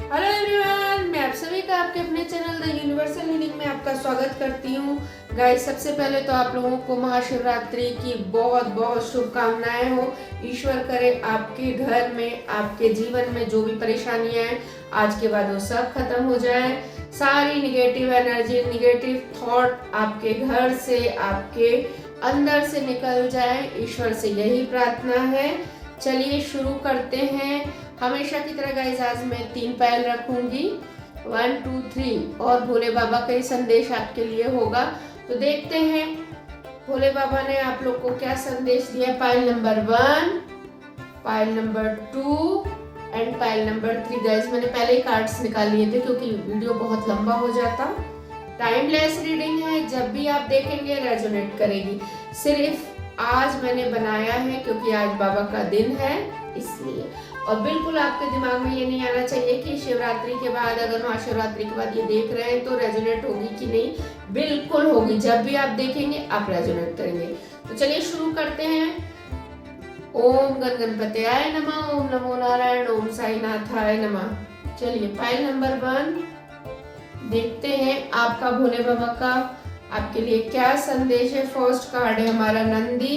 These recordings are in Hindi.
हेलो एवरीवन, मैं आप सभी का आपके अपने चैनल द यूनिवर्सल हीलिंग में आपका स्वागत करती हूँ। गाइस, सबसे पहले तो आप लोगों को महाशिवरात्रि की बहुत बहुत शुभकामनाएं हो। ईश्वर करे आपके घर में, आपके जीवन में जो भी परेशानियां हैं आज के बाद वो सब खत्म हो जाए। सारी निगेटिव एनर्जी, निगेटिव थॉट आपके घर से, आपके अंदर से निकल जाए। ईश्वर से यही प्रार्थना है। चलिए शुरू करते हैं। हमेशा की तरह गाइस आज मैं 3 पायल रखूंगी, 1 2 3, और भोले बाबा का ही संदेश आपके लिए होगा। तो देखते हैं भोले बाबा ने आप लोग को क्या संदेश दिया। Pile number 1, pile number 2 and pile number 3। Guys मैंने पहले ही कार्ड्स निकाल लिए थे क्योंकि वीडियो बहुत लंबा हो जाता। टाइमलेस रीडिंग है, जब भी आप देखेंगे रेजोनेट करेगी। सिर्फ आज मैंने बनाया है क्योंकि आज बाबा का दिन है, इसलिए। और बिल्कुल आपके दिमाग में ये नहीं आना चाहिए कि शिवरात्रि के बाद, अगर महाशिवरात्रि के बाद ये देख रहे हैं तो रेजोनेट होगी कि नहीं। बिल्कुल होगी, जब भी आप देखेंगे आप रेजोनेट करेंगे। तो चलिए शुरू करते हैं। ओम गण गणपतयाय नमः, ओम नमो नारायण, ओम साईनाथाय नमः। चलिए पायल नंबर 1 देखते हैं आपका भोले बाबा का आपके लिए क्या संदेश है। फर्स्ट कार्ड है हमारा नंदी,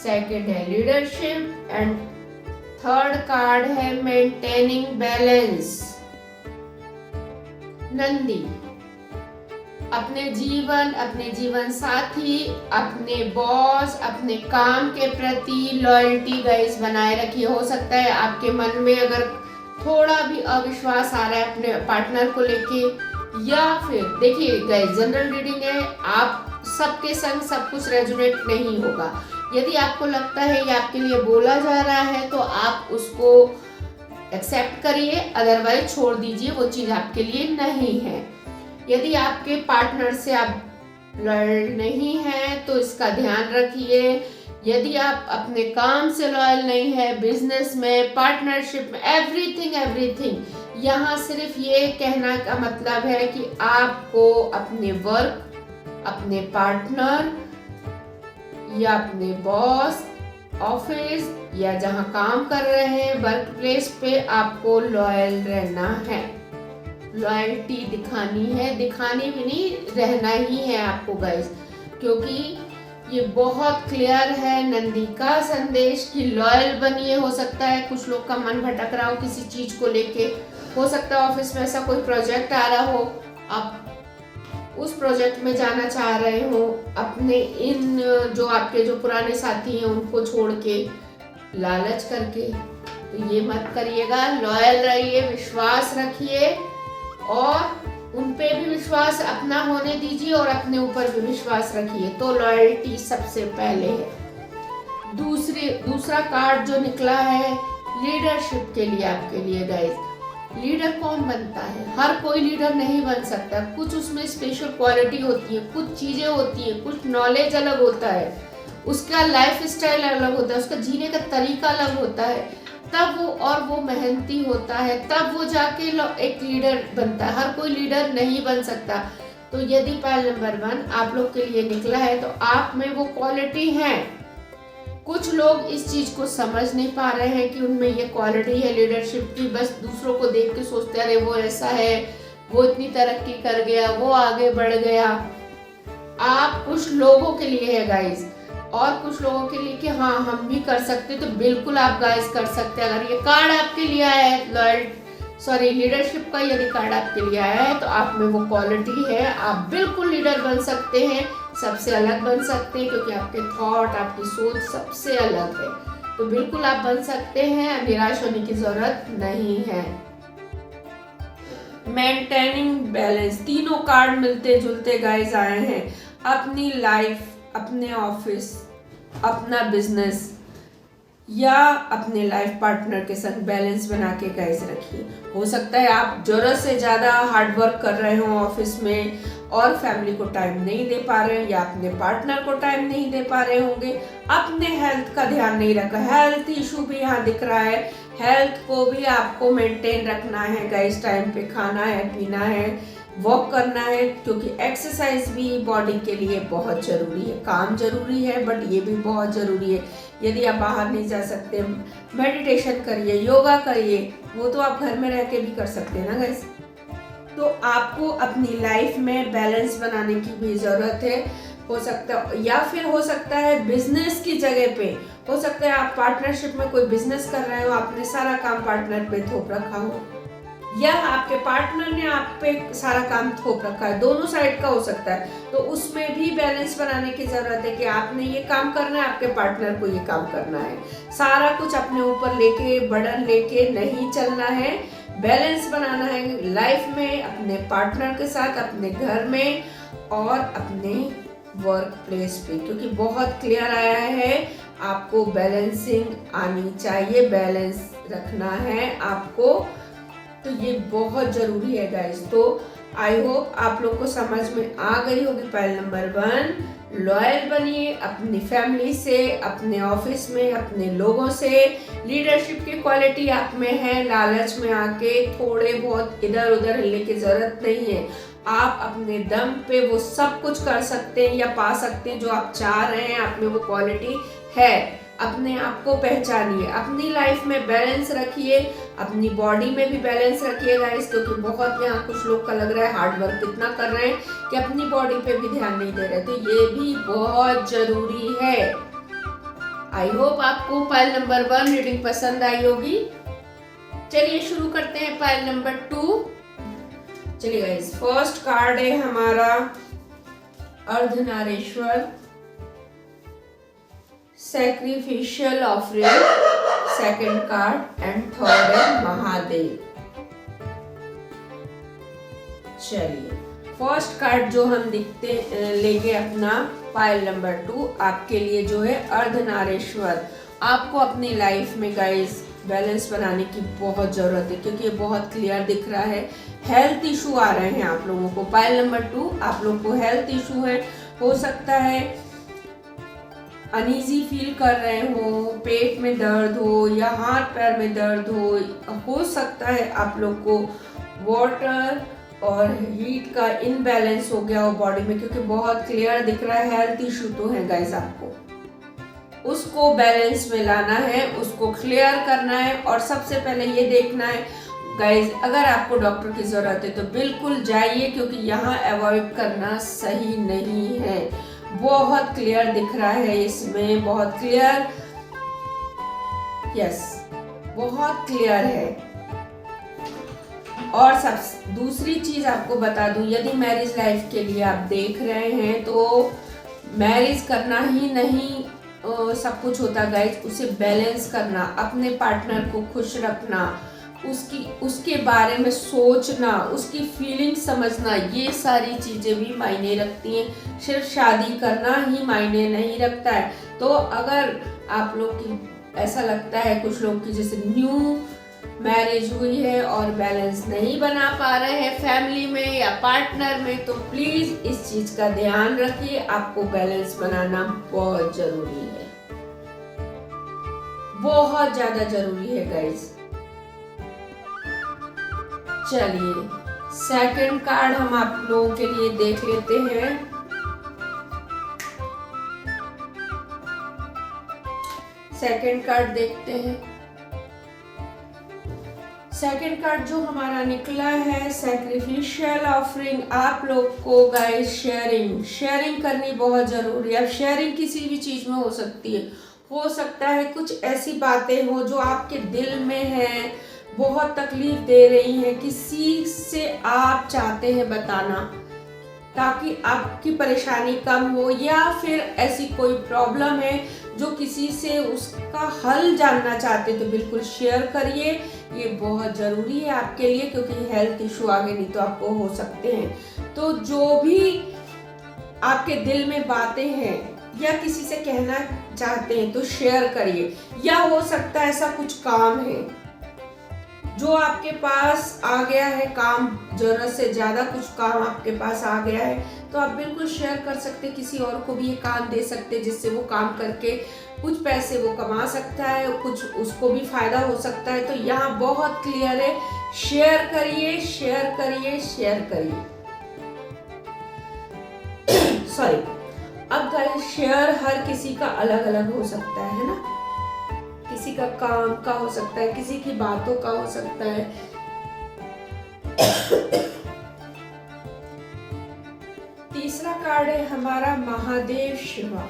सेकंड है लीडरशिप एंड थर्ड कार्ड है मेंटेनिंग बैलेंस। नंदी अपने जीवन साथी, अपने बॉस, अपने काम के प्रति लॉयल्टी गाइस बनाए रखिए। हो सकता है आपके मन में अगर थोड़ा भी अविश्वास आ रहा है अपने पार्टनर को लेके, या फिर देखिए गाइस जनरल रीडिंग है, आप सबके संग सब कुछ रेजोनेट नहीं होगा। यदि आपको लगता है ये आपके लिए बोला जा रहा है तो आप उसको एक्सेप्ट करिए, अदरवाइज छोड़ दीजिए, वो चीज आपके लिए नहीं है। यदि आपके पार्टनर से आप लॉयल नहीं हैं तो इसका ध्यान रखिए। यदि आप अपने काम से लॉयल नहीं है, बिजनेस में, पार्टनरशिप में, एवरीथिंग, यहाँ सिर्फ ये कहना का मतलब है कि आपको अपने वर्क, अपने पार्टनर या अपने बॉस, ऑफिस या जहाँ काम कर रहे हैं, वर्क प्लेस पे आपको लॉयल रहना है। लॉयल्टी दिखानी है, दिखानी भी नहीं, रहना ही है आपको गाइस, क्योंकि ये बहुत क्लियर है नंदी का संदेश कि लॉयल बनिए। हो सकता है कुछ लोग का मन भटक रहा हो किसी चीज को लेके, हो सकता है ऑफिस में ऐसा कोई प्रोजेक्ट आ रहा हो, आप उस प्रोजेक्ट में जाना चाह रहे हो, अपने इन जो आपके जो पुराने साथी हैं उनको छोड़ के, लालच करके, तो ये मत करिएगा। लॉयल रहिए, विश्वास रखिए और उन पे भी विश्वास अपना होने दीजिए और अपने ऊपर भी विश्वास रखिए। तो लॉयल्टी सबसे पहले है। दूसरा कार्ड जो निकला है लीडरशिप के लिए आपके लिए गाइस। लीडर कौन बनता है? हर कोई लीडर नहीं बन सकता। कुछ उसमें स्पेशल क्वालिटी होती है, कुछ चीजें होती है, कुछ नॉलेज अलग होता है, उसका लाइफ स्टाइल अलग होता है, उसका जीने का तरीका अलग होता है, तब वो मेहनती होता है, तब वो जाके एक लीडर बनता है। हर कोई लीडर नहीं बन सकता। तो यदि पायल नंबर 1 आप लोग के लिए निकला है तो आप में वो क्वालिटी है। कुछ लोग इस चीज को समझ नहीं पा रहे हैं कि उनमें ये क्वालिटी है लीडरशिप की। बस दूसरों को देख के सोचते अरे वो ऐसा है, वो इतनी तरक्की कर गया, वो आगे बढ़ गया। आप कुछ लोगों के लिए है गाइस, और कुछ लोगों के लिए कि हाँ हम भी कर सकते, तो बिल्कुल आप गाइस कर सकते हैं। अगर ये कार्ड आपके लिए आया है लीडरशिप का यदि कार्ड आपके लिए आया है तो आप में वो क्वालिटी है, आप बिल्कुल लीडर बन सकते हैं, सबसे अलग बन सकते हैं, क्योंकि आपके थॉट, आपकी सोच सबसे अलग है। तो बिल्कुल आप बन सकते हैं, निराश होने की जरूरत नहीं है। मेंटेनिंग बैलेंस, तीनों कार्ड मिलते जुलते गाइस आए हैं। अपनी लाइफ, अपने ऑफिस, अपना बिजनेस या अपने लाइफ पार्टनर के साथ बैलेंस बना के गाइस रखिए। हो सकता है आप जरूरत से ज्यादा हार्ड वर्क कर रहे हो ऑफिस में और फैमिली को टाइम नहीं दे पा रहे हो, या अपने पार्टनर को टाइम नहीं दे पा रहे होंगे, अपने हेल्थ का ध्यान नहीं रखा, हेल्थ इशू भी यहाँ दिख रहा है। हेल्थ को भी आपको मेंटेन रखना है गाइस, टाइम पे खाना है, पीना है, वॉक करना है, क्योंकि एक्सरसाइज भी बॉडी के लिए बहुत ज़रूरी है। काम ज़रूरी है बट ये भी बहुत ज़रूरी है। यदि आप बाहर नहीं जा सकते, मेडिटेशन करिए, योगा करिए, वो तो आप घर में रह के भी कर सकते हैं ना गाइस। तो आपको अपनी लाइफ में बैलेंस बनाने की भी ज़रूरत है। हो सकता है, या फिर हो सकता है बिजनेस की जगह पे, हो सकता है आप पार्टनरशिप में कोई बिजनेस कर रहे हो, आपने सारा काम पार्टनर पे थोप रखा हो, या आपके पार्टनर ने आप पे सारा काम थोप रखा है, दोनों साइड का हो सकता है। तो उसमें भी बैलेंस बनाने की जरूरत है कि आपने ये काम करना है, आपके पार्टनर को ये काम करना है। सारा कुछ अपने ऊपर लेके, बर्डन लेके नहीं चलना है। बैलेंस बनाना है लाइफ में, अपने पार्टनर के साथ, अपने घर में और अपने वर्क प्लेस पे, क्योंकि बहुत क्लियर आया है आपको बैलेंसिंग आनी चाहिए, बैलेंस रखना है आपको। तो ये बहुत ज़रूरी है गाइस। तो आई होप आप लोग को समझ में आ गई होगी। पॉइंट नंबर 1, लॉयल बनिए अपनी फैमिली से, अपने ऑफिस में, अपने लोगों से। लीडरशिप की क्वालिटी आप में है, लालच में आके थोड़े बहुत इधर उधर हिलने की जरूरत नहीं है। आप अपने दम पे वो सब कुछ कर सकते हैं या पा सकते हैं जो आप चाह रहे हैं, आप में वो क्वालिटी है। अपने आप को पहचानिए, अपनी लाइफ में बैलेंस रखिए, अपनी बॉडी में भी बैलेंस रखिए गाइस, क्योंकि बहुत यहाँ कुछ लोग का लग रहा है हार्ड वर्क इतना कर रहे हैं कि अपनी बॉडी पे भी ध्यान नहीं दे रहे, तो ये भी बहुत जरूरी है। आई होप आपको पाइल नंबर 1 रीडिंग पसंद आई होगी। चलिए शुरू करते हैं पाइल नंबर 2। चलिए गाइस, फर्स्ट कार्ड है हमारा Ardhanarishvara, sacrificial offering, second card, and third है महादेव। चलिए फर्स्ट कार्ड जो हम लेंगे अपना पाइल नंबर 2 आपके लिए जो है अर्धनारीश्वर। आपको अपनी लाइफ में गाइस बैलेंस बनाने की बहुत जरूरत है, क्योंकि ये बहुत क्लियर दिख रहा है। हेल्थ इशू आ रहे हैं आप लोगों को। पाइल नंबर 2 आप लोगों को हेल्थ इशू है, हो सकता है अनईजी फील कर रहे हो, पेट में दर्द हो या हाथ पैर में दर्द हो सकता है आप लोग को वाटर और हीट का इनबैलेंस हो गया हो बॉडी में, क्योंकि बहुत क्लियर दिख रहा है हेल्थ इशू तो है गाइस। आपको उसको बैलेंस में लाना है, उसको क्लियर करना है, और सबसे पहले ये देखना है गाइस, अगर आपको डॉक्टर की जरूरत है तो बिल्कुल जाइए, क्योंकि यहाँ अवॉइड करना सही नहीं है। बहुत क्लियर दिख रहा है इसमें, बहुत क्लियर, यस बहुत क्लियर है। और सब दूसरी चीज आपको बता दूं, यदि मैरिज लाइफ के लिए आप देख रहे हैं तो मैरिज करना ही नहीं सब कुछ होता गाइस, उसे बैलेंस करना, अपने पार्टनर को खुश रखना, उसके बारे में सोचना, उसकी फीलिंग समझना, ये सारी चीजें भी मायने रखती हैं। सिर्फ शादी करना ही मायने नहीं रखता है। तो अगर आप लोग की ऐसा लगता है, कुछ लोग की जैसे न्यू मैरिज हुई है और बैलेंस नहीं बना पा रहे हैं फैमिली में या पार्टनर में, तो प्लीज इस चीज का ध्यान रखिए। आपको बैलेंस बनाना बहुत जरूरी है, बहुत ज्यादा जरूरी है गाइस। चलिए सेकंड कार्ड हम आप लोगों के लिए देख लेते हैं। सेकंड कार्ड देखते हैं। सेकंड कार्ड जो हमारा निकला है सैक्रिफिशियल ऑफरिंग। आप लोग को गाइस शेयरिंग करनी बहुत जरूरी है। अब शेयरिंग किसी भी चीज में हो सकती है, हो सकता है कुछ ऐसी बातें हो जो आपके दिल में है, बहुत तकलीफ दे रही है, किसी से आप चाहते हैं बताना ताकि आपकी परेशानी कम हो, या फिर ऐसी कोई प्रॉब्लम है जो किसी से उसका हल जानना चाहते हैं, तो बिल्कुल शेयर करिए। ये बहुत ज़रूरी है आपके लिए, क्योंकि हेल्थ इशू आगे नहीं तो आपको हो सकते हैं। तो जो भी आपके दिल में बातें हैं या किसी से कहना चाहते हैं तो शेयर करिए। या हो सकता है ऐसा कुछ काम है जो आपके पास आ गया है, काम जरूरत से ज्यादा कुछ काम आपके पास आ गया है, तो आप बिल्कुल शेयर कर सकते हैं, किसी और को भी ये काम दे सकते हैं जिससे वो काम करके कुछ पैसे वो कमा सकता है, कुछ उसको भी फायदा हो सकता है। तो यहाँ बहुत क्लियर है, शेयर करिए शेयर करिए शेयर करिए। सॉरी, अब गाइस शेयर हर किसी का अलग अलग हो सकता है ना, किसी का काम का हो सकता है, किसी की बातों का हो सकता है। तीसरा कार्ड है हमारा महादेव शिवा।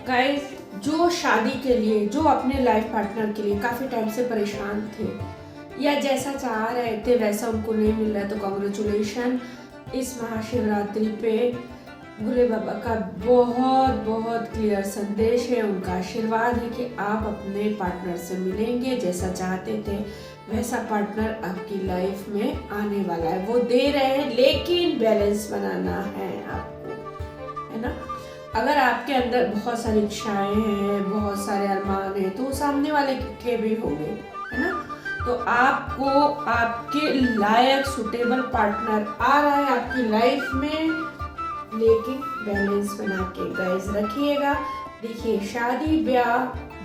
गाइस जो शादी के लिए, जो अपने लाइफ पार्टनर के लिए काफी टाइम से परेशान थे या जैसा चाह रहे थे वैसा उनको नहीं मिल रहा, तो कांग्रेचुलेशन। इस महाशिवरात्रि पे भोले बाबा का बहुत बहुत क्लियर संदेश है, उनका आशीर्वाद है कि आप अपने पार्टनर से मिलेंगे, जैसा चाहते थे वैसा पार्टनर आपकी लाइफ में आने वाला है। वो दे रहे हैं लेकिन बैलेंस बनाना है आपको, है ना। अगर आपके अंदर बहुत सारी इच्छाएं हैं, बहुत सारे अरमान हैं, तो सामने वाले के भी होंगे, है ना। तो आपको आपके लायक सुटेबल पार्टनर आ रहा है आपकी लाइफ में, लेकिन बैलेंस बना के गाइस रखिएगा। देखिए शादी ब्याह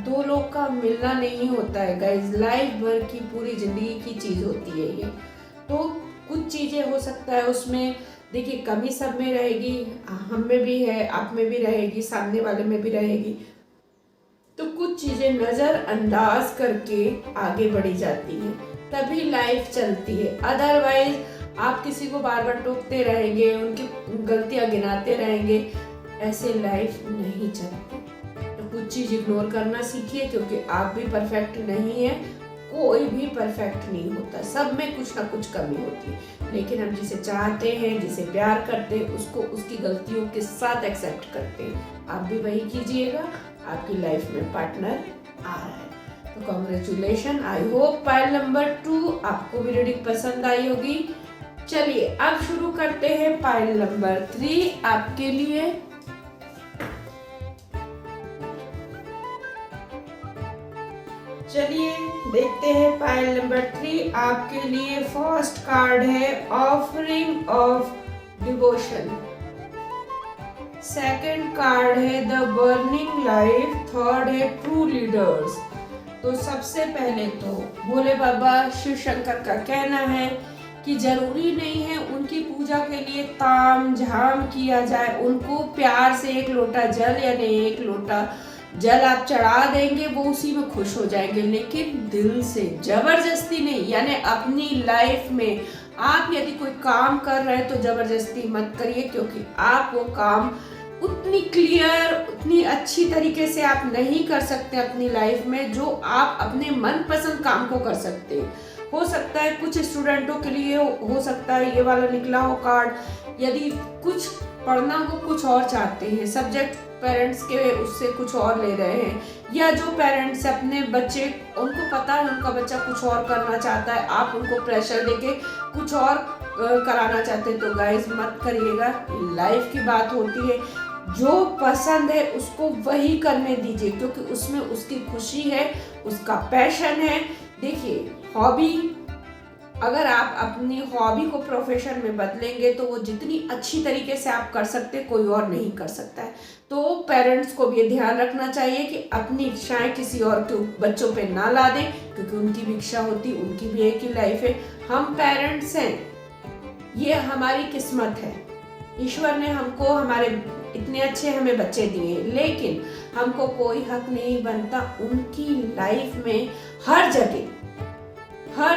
दो लोग का मिलना नहीं होता है गाइस, लाइफ भर की पूरी जिंदगी की चीज होती है ये। तो कुछ चीजें हो सकता है उसमें, देखिए कमी सब में रहेगी, हम में भी है, आप में भी रहेगी, सामने वाले में भी रहेगी। तो कुछ चीजें नजरअंदाज करके आगे बढ़ी जाती है, तभी लाइफ चलती है। अदरवाइज आप किसी को बार बार टोकते रहेंगे, उनकी गलतियां गिनाते रहेंगे, ऐसे लाइफ नहीं चलती। तो कुछ चीज इग्नोर करना सीखिए, क्योंकि आप भी परफेक्ट नहीं है, कोई भी परफेक्ट नहीं होता, सब में कुछ ना कुछ कमी होती है। लेकिन हम जिसे चाहते हैं, जिसे प्यार करते हैं, उसको उसकी गलतियों के साथ एक्सेप्ट करते हैं। आप भी वही कीजिएगा, आपकी लाइफ में पार्टनर आ रहा है। तो congratulation. I hope pile number 2 आपको भी रीडिंग पसंद आई होगी। चलिए अब शुरू करते हैं पाइल नंबर 3 आपके लिए। चलिए देखते हैं पाइल नंबर 3 आपके लिए। फर्स्ट कार्ड है offering of devotion, second card है द बर्निंग लाइफ, थर्ड है ट्रू लीडर्स। तो सबसे पहले तो भोले बाबा शिव शंकर का कहना है कि जरूरी नहीं है उनकी पूजा के लिए ताम झाम किया जाए, उनको प्यार से एक लोटा जल यानी एक लोटा जल आप चढ़ा देंगे, वो उसी में खुश हो जाएंगे, लेकिन दिल से जबरदस्ती नहीं। यानी अपनी लाइफ में आप यदि कोई काम कर रहे हैं तो जबरदस्ती मत करिए, क्योंकि आप वो काम उतनी क्लियर, उतनी अच्छी तरीके से आप नहीं कर सकते अपनी लाइफ में, जो आप अपने मनपसंद काम को कर सकते हैं। हो सकता है कुछ स्टूडेंटों के लिए हो सकता है ये वाला निकला हो कार्ड, यदि कुछ पढ़ना हो कुछ और चाहते हैं, सब्जेक्ट पेरेंट्स के उससे कुछ और ले रहे हैं, या जो पेरेंट्स अपने बच्चे, उनको पता है उनका बच्चा कुछ और करना चाहता है, आप उनको प्रेशर देके कुछ और कराना चाहते हैं, तो गाइस मत करिएगा। लाइफ की बात होती है, जो पसंद है उसको वही करने दीजिए, क्योंकि उसमें उसकी खुशी है, उसका पैशन है। देखिए हॉबी, अगर आप अपनी हॉबी को प्रोफेशन में बदलेंगे तो वो जितनी अच्छी तरीके से आप कर सकते कोई और नहीं कर सकता है। तो पेरेंट्स को भी ध्यान रखना चाहिए कि अपनी इच्छाएं किसी और के बच्चों पे ना ला दें, क्योंकि उनकी भी इच्छा होती, उनकी भी एक ही लाइफ है। हम पेरेंट्स हैं, ये हमारी किस्मत है, ईश्वर ने हमको हमारे इतने अच्छे हमें बच्चे दिए, लेकिन हमको कोई हक नहीं बनता उनकी लाइफ में हर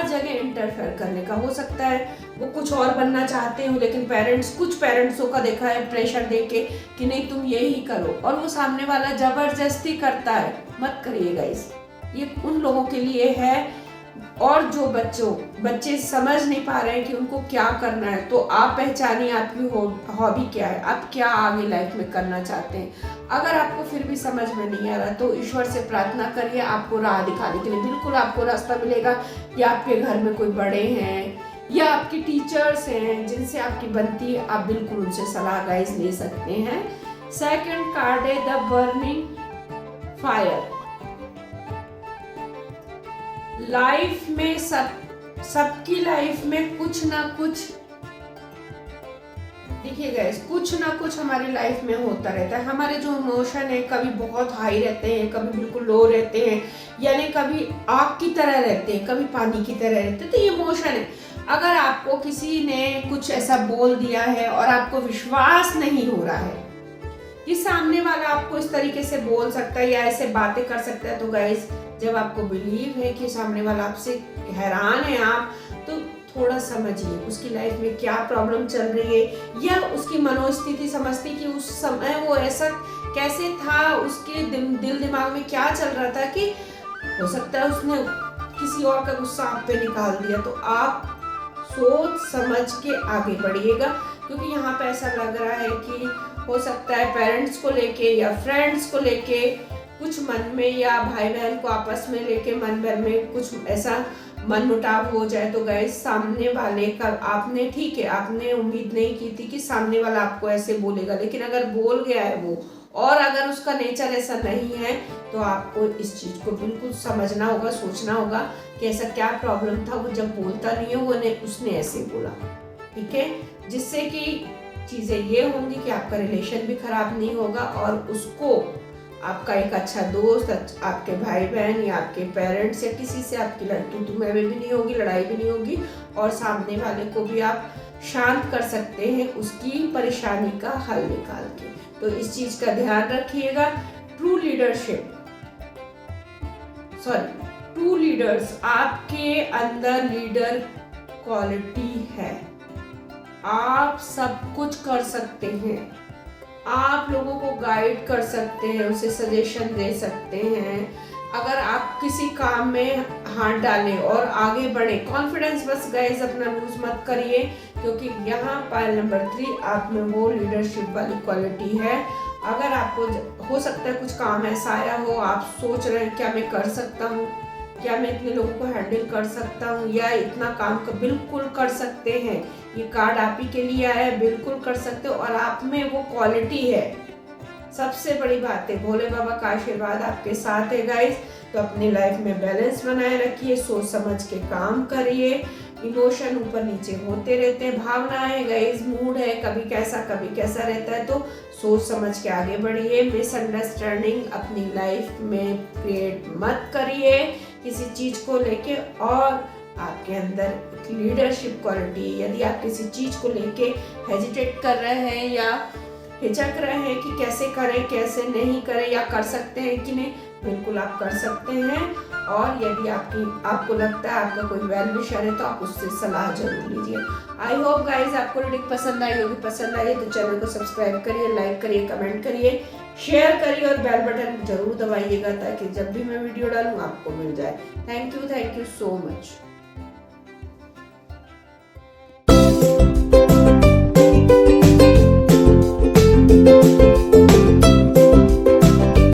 जगह इंटरफेयर करने का। हो सकता है वो कुछ और बनना चाहते हो, लेकिन कुछ पेरेंट्सों का देखा है प्रेशर देके कि नहीं तुम यही करो, और वो सामने वाला जबरदस्ती करता है। मत करिएगा इस, ये उन लोगों के लिए है। और जो बच्चे समझ नहीं पा रहे हैं कि उनको क्या करना है, तो आप पहचानिए आपकी हॉबी क्या है, आप क्या आगे लाइफ में करना चाहते हैं। अगर आपको फिर भी समझ में नहीं आ रहा तो ईश्वर से प्रार्थना करिए आपको राह दिखाने के लिए। बिल्कुल आपको रास्ता मिलेगा, या आपके घर में कोई बड़े हैं या आपके टीचर्स हैं जिनसे आपकी बनती है, आप बिल्कुल उनसे सलाह गाइस ले सकते हैं। सेकंड कार्ड है द बर्निंग फायर। लाइफ में सबकी लाइफ में कुछ ना कुछ, देखिए गाइस, कुछ ना कुछ हमारी लाइफ में होता रहता है। हमारे जो इमोशन है कभी बहुत हाई रहते हैं, कभी बिल्कुल लो रहते हैं, यानी कभी आग की तरह रहते हैं, कभी पानी की तरह रहते हैं। तो ये इमोशन है। अगर आपको किसी ने कुछ ऐसा बोल दिया है और आपको विश्वास नहीं हो रहा है कि सामने वाला आपको इस तरीके से बोल सकता है या ऐसे बातें कर सकता है, तो गाइस जब आपको बिलीव है कि सामने वाला आपसे हैरान है आप, तो थोड़ा समझिए उसकी लाइफ में क्या प्रॉब्लम चल रही है या उसकी मनोस्थिति समझती कि उस समय वो ऐसा कैसे था, उसके दिल दिमाग में क्या चल रहा था कि हो सकता है उसने किसी और का गुस्सा आप पे निकाल दिया। तो आप सोच समझ के आगे बढ़िएगा, क्योंकि यहाँ पे ऐसा लग रहा है कि हो सकता है पेरेंट्स को लेके या फ्रेंड्स को लेके कुछ मन में, या भाई बहन को आपस में लेके मन भर में कुछ ऐसा मनमुटाव हो जाए। तो गाइस सामने वाले का आपने, ठीक है, आपने उम्मीद नहीं की थी कि सामने वाला आपको ऐसे बोलेगा, लेकिन अगर बोल गया है वो और अगर उसका नेचर ऐसा नहीं है तो आपको इस चीज को बिल्कुल समझना होगा, सोचना होगा कि ऐसा क्या प्रॉब्लम था, वो जब बोलता नहीं है उसने ऐसे बोला, ठीक है, जिससे कि चीजें ये होंगी कि आपका रिलेशन भी खराब नहीं होगा और उसको आपका एक अच्छा दोस्त, आपके भाई बहन या आपके पेरेंट्स या किसी से आपकी लड़तू में भी नहीं होगी, लड़ाई भी नहीं होगी, और सामने वाले को भी आप शांत कर सकते हैं उसकी परेशानी का हल निकाल के। तो इस चीज का ध्यान रखिएगा। ट्रू लीडर्स, आपके अंदर लीडर क्वालिटी है, आप सब कुछ कर सकते हैं, आप लोगों को गाइड कर सकते हैं, उसे सजेशन दे सकते हैं। अगर आप किसी काम में हाथ डालें और आगे बढ़े, कॉन्फिडेंस बस गाइस अपना लूज मत करिए, क्योंकि यहाँ पर नंबर 3 आप में वो लीडरशिप वाली क्वालिटी है। अगर आपको हो सकता है कुछ काम ऐसा आया हो, आप सोच रहे हैं क्या मैं कर सकता हूँ, क्या मैं इतने लोगों को हैंडल कर सकता हूँ, या इतना काम बिल्कुल कर सकते हैं, ये कार्ड आप ही के लिए आया है, बिल्कुल कर सकते हो और आप में वो क्वालिटी है। सबसे बड़ी बात है, भोले बाबा का आशीर्वाद आपके साथ है गाइस। तो अपनी लाइफ में बैलेंस बनाए रखिए, सोच समझ के काम करिए। इमोशन ऊपर नीचे होते रहते हैं, भावनाएं गाइस, मूड है, कभी कैसा रहता है, तो सोच समझ के आगे बढ़िए। मिसअंडरस्टैंडिंग अपनी लाइफ में क्रिएट मत करिए किसी चीज को लेके, और आपके अंदर लीडरशिप क्वालिटी, यदि आप किसी चीज को लेके हेजिटेट कर रहे हैं या हिचक रहे हैं कि कैसे करें कैसे नहीं करें या कर सकते हैं कि नहीं, बिल्कुल आप कर सकते हैं। और यदि आपको लगता है आपका कोई वेल विशर है तो आप उससे सलाह जरूर लीजिए। आई होप गाइज आपको रीडिंग पसंद आई होगी, पसंद आई तो चैनल को सब्सक्राइब करिए, लाइक करिए, कमेंट करिए, शेयर करिए और बेल बटन जरूर दबाइएगा ताकि जब भी मैं वीडियो डालूँ आपको मिल जाए। Thank you so much.